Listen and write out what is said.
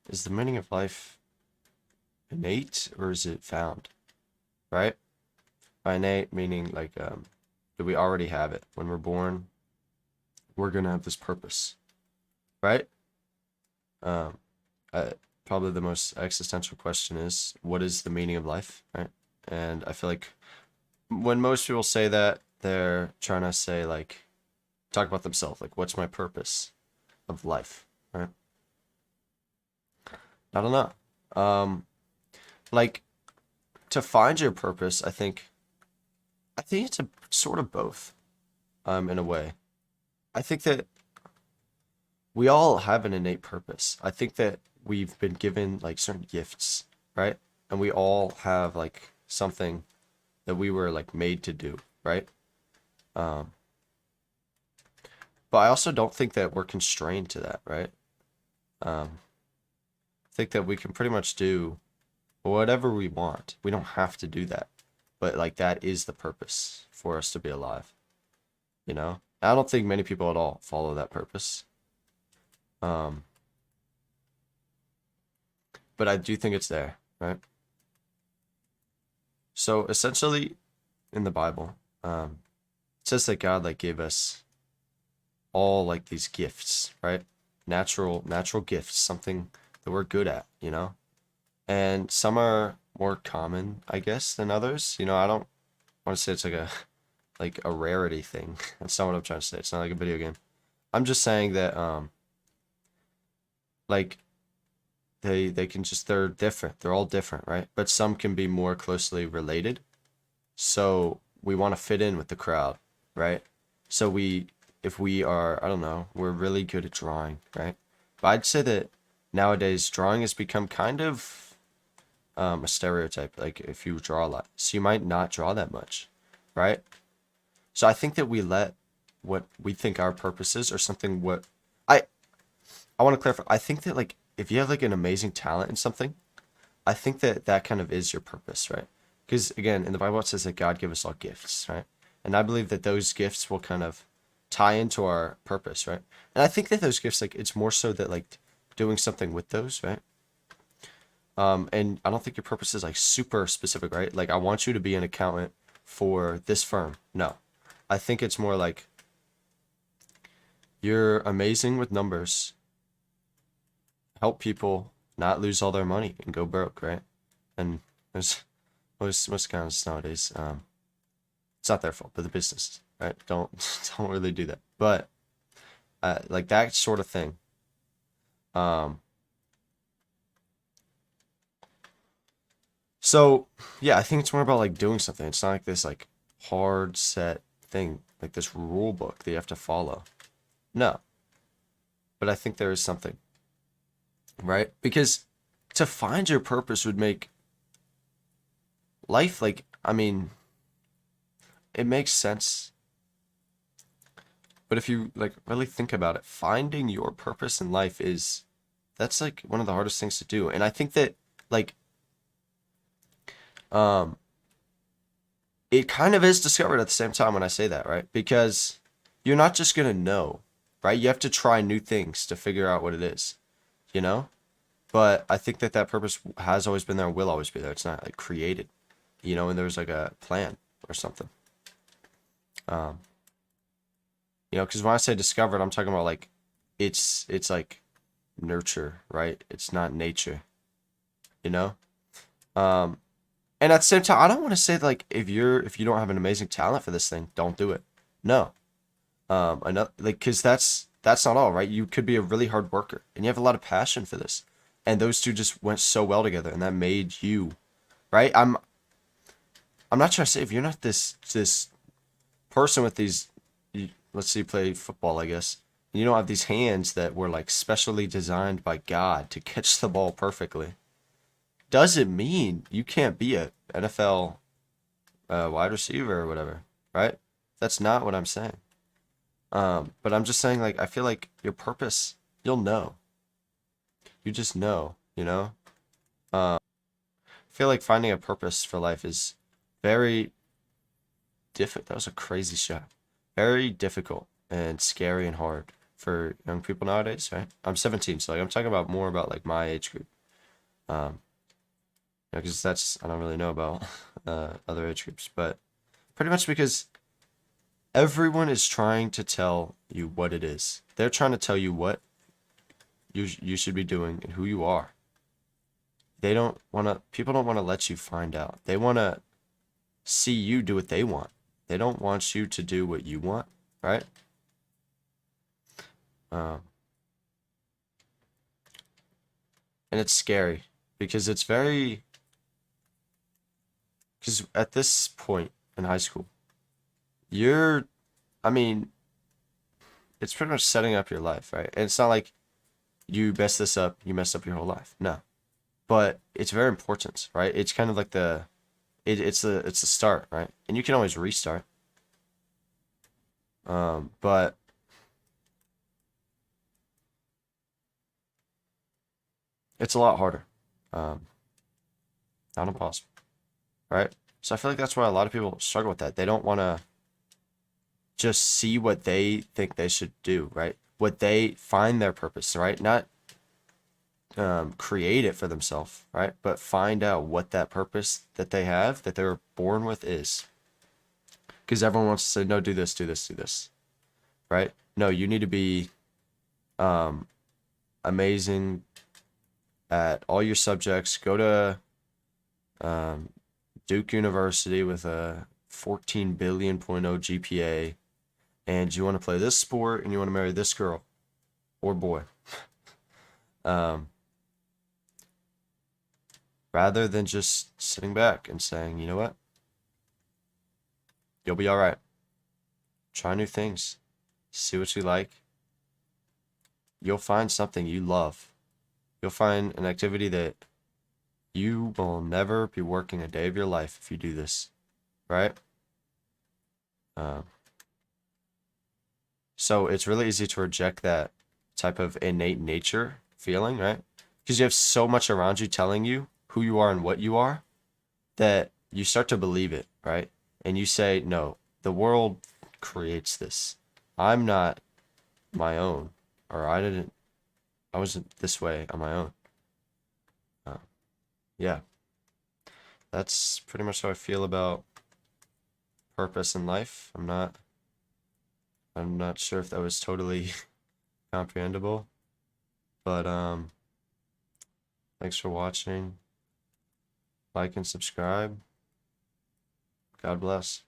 is the meaning of life innate or is it found? Right? By innate meaning like do we already have it? When we're born, we're gonna have this purpose, right? Um, Probably the most existential question is what is the meaning of life, right? And I feel like when most people say that, they're trying to say like talk about themselves, like what's my purpose of life, right? I don't know. Like to find your purpose, I think it's a sort of both, in a way. I think that we all have an innate purpose. I think that we've been given like certain gifts, right? And we all have like something that we were like made to do, right? Um, but I also don't think that we're constrained to that, right? Um, I think that we can pretty much do whatever we want. We don't have to do that, but like that is the purpose for us to be alive, you know? I don't think many people at all follow that purpose. Um, but I do think it's there, right? So essentially, in the Bible, it says that God like gave us all like these gifts, right? Natural gifts, something that we're good at, you know? And some are more common, I guess, than others. I don't want to say it's like a rarity thing. That's not what I'm trying to say. It's not like a video game. I'm just saying that like they can just they're different. They're all different, right? But some can be more closely related. So we want to fit in with the crowd, right? So if we are, I don't know, we're really good at drawing, right? But I'd say that nowadays drawing has become kind of a stereotype. Like if you draw a lot, so you might not draw that much, right? So I think that we let what we think our purpose is or something what I I want to clarify. I think that like if you have like an amazing talent in something, I think that that kind of is your purpose, right? Because again, in the Bible it says that God gave us all gifts, right? And I believe that those gifts will kind of tie into our purpose, right? And I think that those gifts, like, it's more so that like doing something with those, right? And I don't think your purpose is like super specific, right? Like, I want you to be an accountant for this firm. No, I think it's more like you're amazing with numbers, help people not lose all their money and go broke, right? And there's most accountants nowadays, it's not their fault, but the business, right? Don't don't really do that. But like that sort of thing. Um, so yeah, I think it's more about like doing something. It's not like this like hard set thing, like this rule book that you have to follow. No, but I think there is something, right? Because to find your purpose would make life like, I mean, it makes sense. But if you like really think about it, finding your purpose in life is that's like one of the hardest things to do. And I think that like um it kind of is discovered at the same time when I say that, right? Because you're not just gonna know, right? You have to try new things to figure out what it is, you know? But I think that that purpose has always been there and will always be there. It's not like created, and there's like a plan or something. Um, because when I say discovered, I'm talking about like it's like nurture, right? It's not nature, you know? Um, and at the same time, I don't want to say like if you don't have an amazing talent for this thing, don't do it. No. Another like because that's not all, right? You could be a really hard worker and you have a lot of passion for this, and those two just went so well together, and that made you, right? I'm not trying to say if you're not this person with these, let's say you play football, I guess, and you don't have these hands that were like specially designed by God to catch the ball perfectly. Doesn't mean you can't be a NFL wide receiver or whatever, right? That's not what I'm saying. But I'm just saying, like, I feel like your purpose, you'll know. You just know, you know? I feel like finding a purpose for life is very difficult. That was a crazy shot. Very difficult and scary and hard for young people nowadays, right? I'm 17, so like I'm talking about more about like my age group. Because that's I don't really know about other age groups, but pretty much because everyone is trying to tell you what it is. They're trying to tell you what you should be doing and who you are. They don't want to. People don't want to let you find out. They want to see you do what they want. They don't want you to do what you want, right? Um, and it's scary because it's very because at this point in high school, you're, I mean, it's pretty much setting up your life, right? And it's not like you mess this up, you mess up your whole life. No, but it's very important, right? It's kind of like it's the start, right? And you can always restart. But it's a lot harder. Um, Not impossible, right? So I feel like that's why a lot of people struggle with that. They don't want to just see what they think they should do, right? What they find their purpose, right? Not create it for themselves, right? But find out what that purpose that they have, that they were born with is. Because everyone wants to say, no, do this, do this, do this, right? No, you need to be um, amazing at all your subjects. Go to um, Duke University with a 14 billion point oh GPA, and you want to play this sport and you want to marry this girl or boy. Um, Rather than just sitting back and saying, you know what, you'll be all right. Try new things, see what you like. You'll find something you love. You'll find an activity that you will never be working a day of your life if you do this, right? Um, so it's really easy to reject that type of innate nature feeling, right? Because you have so much around you telling you who you are and what you are that you start to believe it, right? And you say, no, the world creates this. I'm not my own, or I wasn't this way on my own. Uh, yeah, that's pretty much how I feel about purpose in life. I'm not sure if that was totally comprehensible, but thanks for watching. Like and subscribe. God bless.